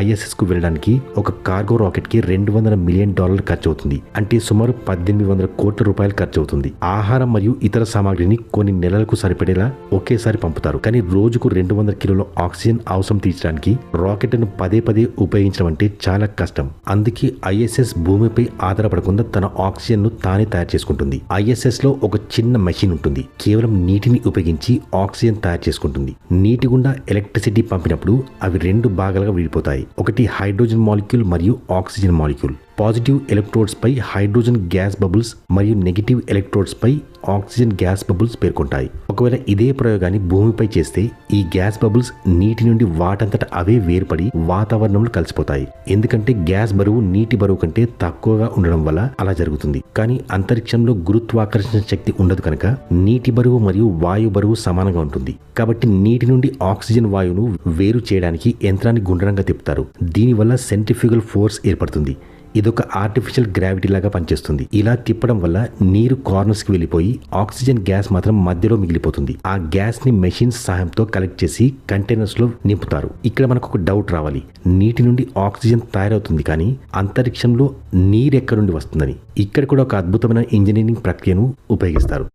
ISS కు వెళ్ళడానికి ఒక కార్గో రాకెట్ కి $200 మిలియన్ ఖర్చు అవుతుంది. అంటే సుమారు 1800 కోట్ల రూపాయలు ఖర్చు అవుతుంది. ఆహారం మరియు ఇతర సామాగ్రిని కొన్ని నెలలకు సరిపడేలా ఒకేసారి పంపుతారు. కానీ రోజుకు 200 కిలోల ఆక్సిజన్ అవసరం తీర్చడానికి రాకెట్ ను పదే పదే ఉపయోగించడం అంటే చాలా కష్టం. అందుకే ఐఎస్ఎస్ భూమిపై ఆధారపడకుండా తన ఆక్సిజన్ ను తానే తయారు చేసుకుంటుంది. ఐఎస్ఎస్ లో ఒక చిన్న మెషిన్ ఉంటుంది. కేవలం నీటిని ఉపయోగించి ఆక్సిజన్ తయారు చేసుకుంటుంది. నీటి గుండా ఎలక్ట్రిసిటీ పంపినప్పుడు అవి 2 భాగాలుగా విడిపోతాయి. ఒకటి హైడ్రోజన్ మాలిక్యూల్ మరియు ఆక్సిజన్ మాలిక్యూల్. పాజిటివ్ ఎలక్ట్రోడ్స్ పై హైడ్రోజన్ గ్యాస్ బబుల్స్ మరియు నెగిటివ్ ఎలక్ట్రోడ్స్ పై ఆక్సిజన్ గ్యాస్ బబుల్స్ పేర్కొంటాయి. ఒకవేళ ఇదే ప్రయోగాన్ని భూమిపై చేస్తే ఈ గ్యాస్ బబుల్స్ నీటి నుండి వాటంతట అవే వేర్పడి వాతావరణంలో కలిసిపోతాయి. ఎందుకంటే గ్యాస్ బరువు నీటి బరువు కంటే తక్కువగా ఉండడం వల్ల అలా జరుగుతుంది. కానీ అంతరిక్షంలో గురుత్వాకర్షణ శక్తి ఉండదు కనుక నీటి బరువు మరియు వాయు బరువు సమానంగా ఉంటుంది. కాబట్టి నీటి నుండి ఆక్సిజన్ వాయువును వేరు చేయడానికి యంత్రాన్ని గుండ్రంగా తిప్పుతారు. దీనివల్ల సెంట్రిఫ్యూగల్ ఫోర్స్ ఏర్పడుతుంది. ఇదొక ఆర్టిఫిషియల్ గ్రావిటీ లాగా పనిచేస్తుంది. ఇలా తిప్పడం వల్ల నీరు కార్నర్స్ కి వెళ్ళిపోయి ఆక్సిజన్ గ్యాస్ మాత్రం మధ్యలో మిగిలిపోతుంది. ఆ గ్యాస్ ని మెషిన్స్ సహాయంతో కలెక్ట్ చేసి కంటైనర్స్ లో నింపుతారు. ఇక్కడ మనకు ఒక డౌట్ రావాలి. నీటి నుండి ఆక్సిజన్ తయారవుతుంది కానీ అంతరిక్షంలో నీరు ఎక్కడి నుండి వస్తుందని. ఇక్కడ కూడా ఒక అద్భుతమైన ఇంజనీరింగ్ ప్రక్రియను ఉపయోగిస్తారు.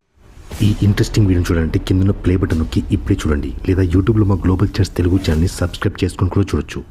ఈ ఇంట్రెస్టింగ్ వీడియో చూడాలంటే కింద ప్లే బటన్ నొక్కి ఇప్పుడే చూడండి. లేదా యూట్యూబ్లో మా గ్లోబల్ చర్చ్ తెలుగు ఛానల్ని సబ్స్క్రైబ్ చేసుకుని కూడా చూడొచ్చు.